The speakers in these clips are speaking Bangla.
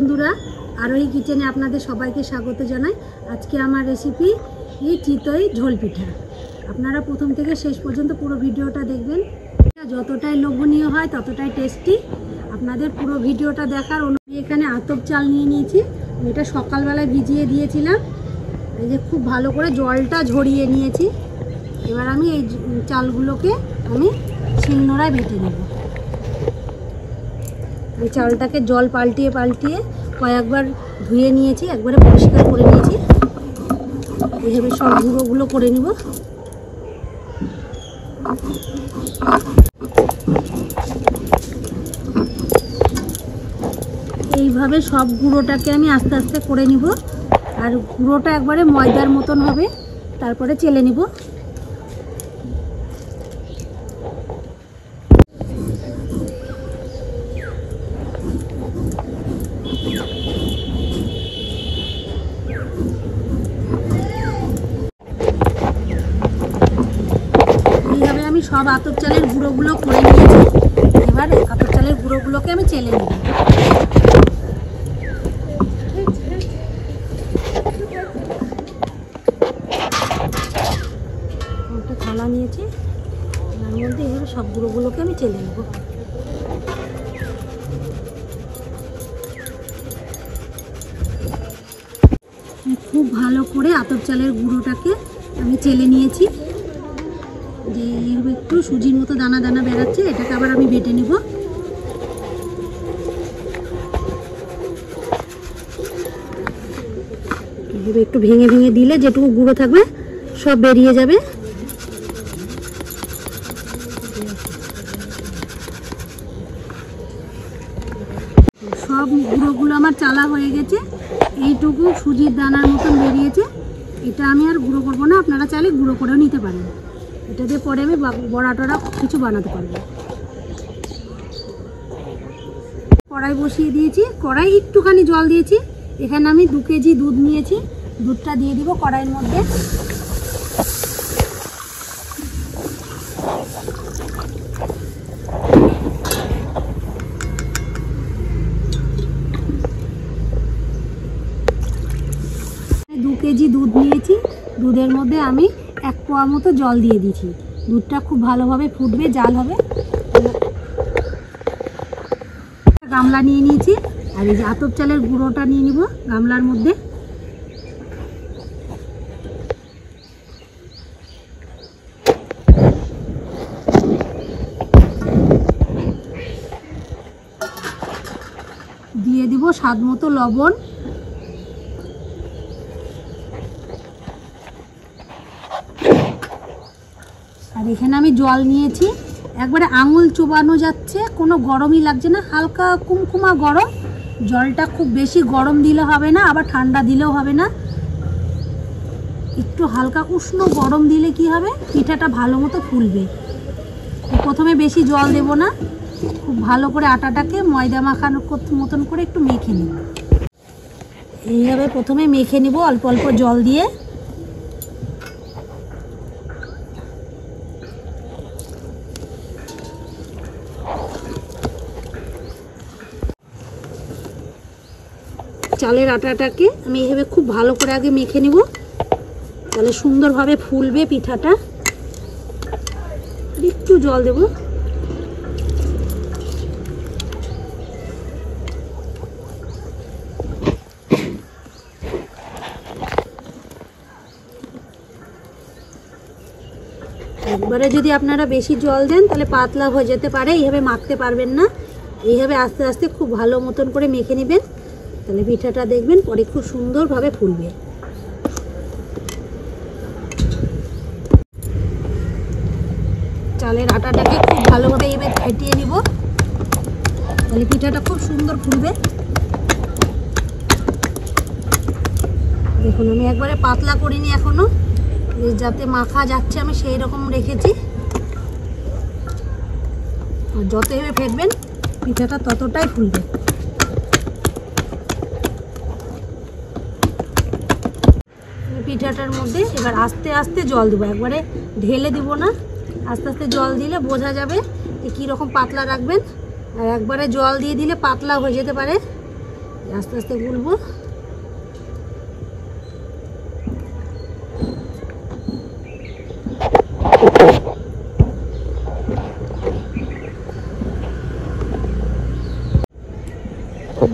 বন্ধুরা, আরোহী কিচেনে আপনাদের সবাইকে স্বাগত জানাই। আজকে আমার রেসিপি চিতই ঝোল পিঠা। আপনারা প্রথম থেকে শেষ পর্যন্ত পুরো ভিডিওটা দেখবেন। যতটাই লোভনীয় হয় ততটাই টেস্টি। আপনাদের পুরো ভিডিওটা দেখার অনুযায়ী এখানে আতপ চাল নিয়ে নিয়েছি। এটা সকালবেলায় ভিজিয়ে দিয়েছিলাম। এই যে খুব ভালো করে জলটা ঝরিয়ে নিয়েছি। এবার আমি এই চালগুলোকে শিলনোড়ায় বেটে নেব। এই চালটাকে জল পাল্টিয়ে পাল্টিয়ে কয়েকবার ধুয়ে নিয়েছি, একবারে পরিষ্কার করে নিয়েছি। এইভাবে সব গুঁড়োগুলো করে নিব। এইভাবে সব গুঁড়োটাকে আমি আস্তে আস্তে করে নিব। আর গুঁড়োটা একবারে ময়দার মতন হবে, তারপরে চেলে নিব। এইভাবে আমি সব আতপ চালের গুঁড়োগুলো করে নিয়েছি। এবার আতপ চালের গুঁড়োগুলোকে আমি চেলে নেব। একটা থালা নিয়েছি, তার মধ্যে এভাবে সব গুঁড়োগুলোকে আমি চেলে নেব। খুব ভালো করে আতপ চালের গুঁড়োটাকে আমি চেলে নিয়েছি। যে একটু সুজির মতো দানা দানা বেরাচ্ছে, এটাকে আবার আমি বেটে নিব। একটু ভেঙে ভেঙে দিলে যেটুকু গুঁড়ো থাকবে সব বেরিয়ে যাবে। সব গুঁড়োগুলো আমার চালা হয়ে গেছে। এইটুকু সুজির দানার মতন বেরিয়েছে। এটা আমি আর গুঁড়ো করবো না, আপনারা চাইলে গুঁড়ো করেও নিতে পারেন। এটা দিয়ে পরে আমি বড়া টড়া কিছু বানাতে পারবো। কড়াই বসিয়ে দিয়েছি, কড়াই একটুখানি জল দিয়েছি। এখানে আমি 2 কেজি দুধ নিয়েছি। দুধটা দিয়ে দিব কড়াইয়ের মধ্যে। কেজি দুধ নিয়েছি। দুধের মধ্যে আমি 1 পোয়া মতো জল দিয়ে দিয়েছি। দুধটা খুব ভালোভাবে ফুটবে, জাল হবে। গামলা নিয়ে নিয়েছি, আর এই যে আতপ চালের গুঁড়োটা নিয়ে নিব গামলার মধ্যে। দিয়ে দিব স্বাদ মতো লবণ। আর এখানে আমি জল নিয়েছি, একবারে আঙুল চোবানো যাচ্ছে, কোনো গরমই লাগছে না, হালকা কুমকুমা গরম। জলটা খুব বেশি গরম দিলে হবে না, আবার ঠান্ডা দিলেও হবে না। একটু হালকা উষ্ণ গরম দিলে কি হবে, পিঠাটা ভালো মতো ফুলবে। প্রথমে বেশি জল দেব না, খুব ভালো করে আটাটাকে ময়দা মাখানোর মতন করে একটু মেখে নিব। এইভাবে প্রথমে মেখে নিব অল্প অল্প জল দিয়ে। চালের আটাটাকে আমি এইভাবে খুব ভালো করে আগে মেখে নিব, তাহলে সুন্দরভাবে ফুলবে পিঠাটা। একটু জল দেব। একবারে যদি আপনারা বেশি জল দেন তাহলে পাতলা হয়ে যেতে পারে, এইভাবে মাখতে পারবেন না। এইভাবে আস্তে আস্তে খুব ভালো মতন করে মেখে নেবেন, তাহলে পিঠাটা দেখবেন পরে খুব সুন্দরভাবে ফুলবে। চালের আটাটাকে খুব ভালোভাবে এইভাবে ফেটিয়ে নিব, তাহলে পিঠাটা খুব সুন্দর ফুলবে। দেখুন আমি একবারে পাতলা করিনি এখনো, যাতে মাখা যাচ্ছে আমি সেই রকম রেখেছি। আর যত এভাবে ফেটবেন পিঠাটা ততটাই ফুলবে। পিঠাটার মধ্যে এবার আস্তে আস্তে জল দেবো, একবারে ঢেলে দেব না। আস্তে আস্তে জল দিলে বোঝা যাবে যে কীরকম পাতলা রাখবেন। আর একবারে জল দিয়ে দিলে পাতলা হয়ে যেতে পারে। আস্তে আস্তে গুলবো।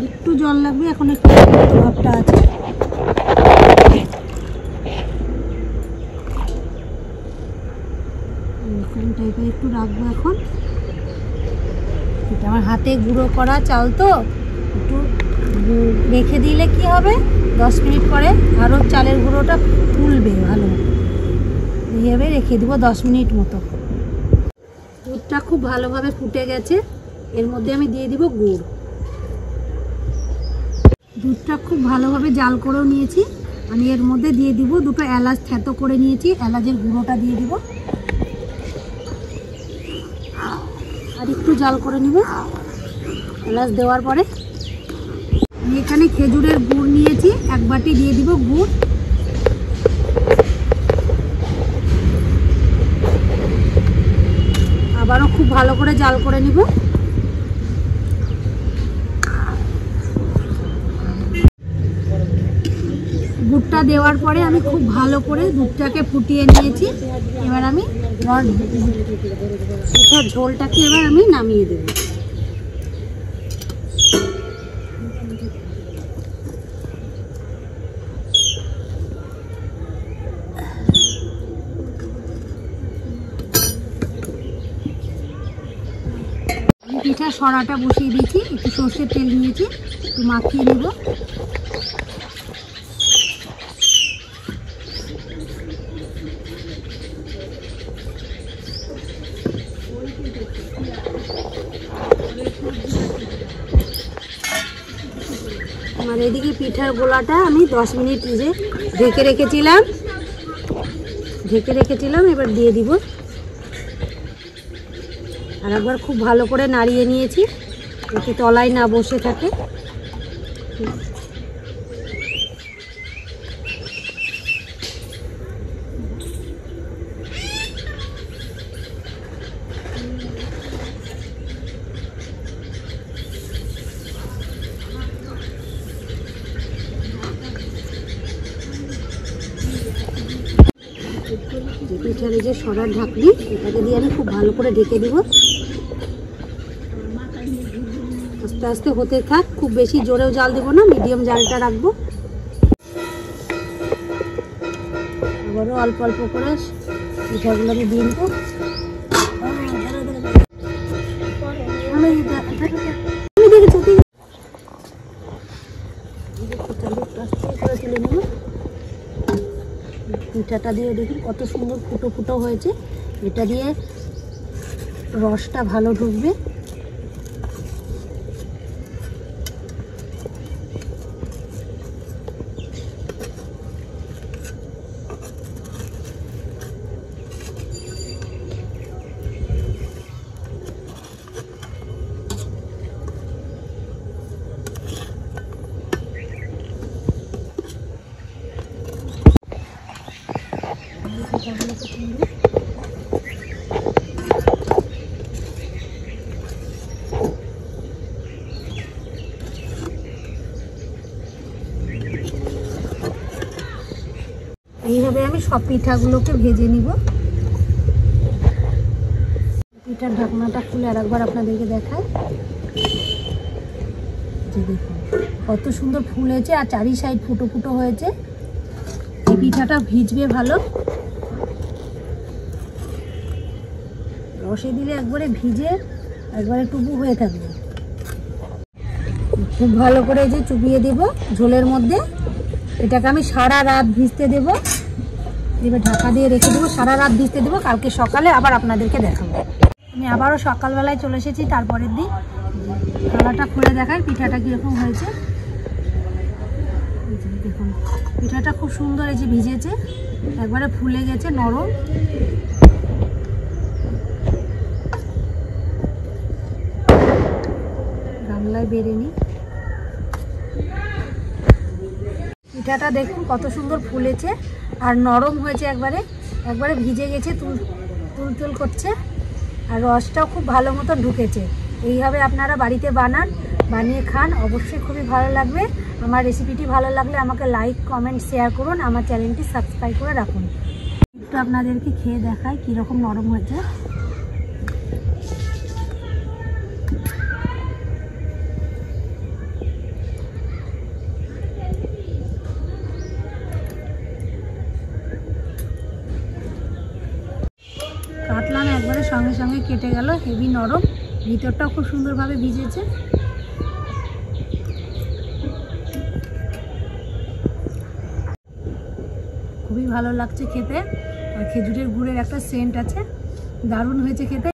একটু জল লাগবে, এখন একটু ভাবটা আছে। টাইপের একটু রাখবো এখন। এটা আমার হাতে গুঁড়ো করা চাল, তো একটু রেখে দিলে কি হবে, 10 মিনিট পরে আরও চালের গুঁড়োটা ফুলবে ভালো। এইভাবে রেখে দেবো 10 মিনিট মতো। দুধটা খুব ভালোভাবে ফুটে গেছে, এর মধ্যে আমি দিয়ে দিব গুড়। দুধটা খুব ভালোভাবে জাল করেও নিয়েছি, আমি এর মধ্যে দিয়ে দিব 2টো এলাচ থেতো করে নিয়েছি, এলাচের গুঁড়োটা দিয়ে দিব। আর একটু জাল করে নিব। এলাচ দেওয়ার পরে আমি এখানে খেজুরের গুড় নিয়েছি, 1 বাটি দিয়ে দিব গুড়। আবারও খুব ভালো করে জাল করে নিব। গুড়টা দেওয়ার পরে আমি খুব ভালো করে দুধটাকে ফুটিয়ে নিয়েছি। এবার আমি ঝোলটাকে এবার আমি নামিয়ে দেব। পিঠা সরাটা বসিয়ে দিয়েছি, একটু সর্ষের তেল নিয়েছি, একটু মাখিয়ে নেব। আমার এদিকে পিঠার গোলাটা আমি 10 মিনিট ঢেকে রেখেছিলাম, এবার দিয়ে দিব। আর একবার খুব ভালো করে নাড়িয়ে নিয়েছি, যাতে তলায় না বসে থাকে। পিঠার এই যে সরার ঢাকনি, এটাকে দিয়ে আমি খুব ভালো করে ঢেকে দিব। আস্তে আস্তে হতে থাক, খুব বেশি জোরেও জাল দেবো না, মিডিয়াম জালটা রাখবো। আবারও অল্প অল্প করে পিঠাগুলো আমি দিয়ে দেবো। পিঠাটা দিয়ে দেখুন কত সুন্দর ফুটো ফুটো হয়েছে। এটা দিয়ে রসটা ভালো ঢুকবে। এইভাবে আমি সব পিঠাগুলোকে ভেজে নিব। পিঠার ঢাকনাটা খুলে আরেকবার আপনাদেরকে দেখাই। যে দেখুন কত সুন্দর ফুলেছে আর চারি সাইড ফুটো ফুটো হয়েছে। এই পিঠাটা ভিজবে ভালো, রসে দিলে একবারে ভিজে একবারে টুকু হয়ে থাকবে। খুব ভালো করে যে চুপিয়ে দেব ঝোলের মধ্যে। এটাকে আমি সারা রাত ভিজতে দেব, এবার ঢাকা দিয়ে রেখে দেবো। সারা রাত ভিজতে দেবো, কালকে সকালে আবার আপনাদেরকে দেখাবো। আমি আবারও সকালবেলায় চলে এসেছি তারপরের দিন। থালাটা খুলে দেখাই পিঠাটা কীরকম হয়েছে। দেখুন পিঠাটা খুব সুন্দর এই যে ভিজেছে, একবারে ফুলে গেছে, নরম। গামলায় বেড়ে নিই। পিঠাটা দেখুন কত সুন্দর ফুলেছে আর নরম হয়েছে, একবারে ভিজে গেছে, তুল করছে। আর রসটাও খুব ভালো মতো ঢুকেছে। এইভাবে আপনারা বাড়িতে বানান, বানিয়ে খান, অবশ্যই খুবই ভালো লাগবে। আমার রেসিপিটি ভালো লাগলে আমাকে লাইক, কমেন্ট, শেয়ার করুন। আমার চ্যানেলটি সাবস্ক্রাইব করে রাখুন। একটু আপনাদেরকে খেয়ে দেখাই কীরকম নরম হয়েছে। কাটলাম একবারে সঙ্গে সঙ্গে কেটে গেল, হেভি নরম, ভিতরটাও খুব সুন্দরভাবে ভিজেছে। খুবই ভালো লাগছে খেতে, আর খেজুরের গুড়ের একটা সেন্ট আছে, দারুণ হয়েছে খেতে।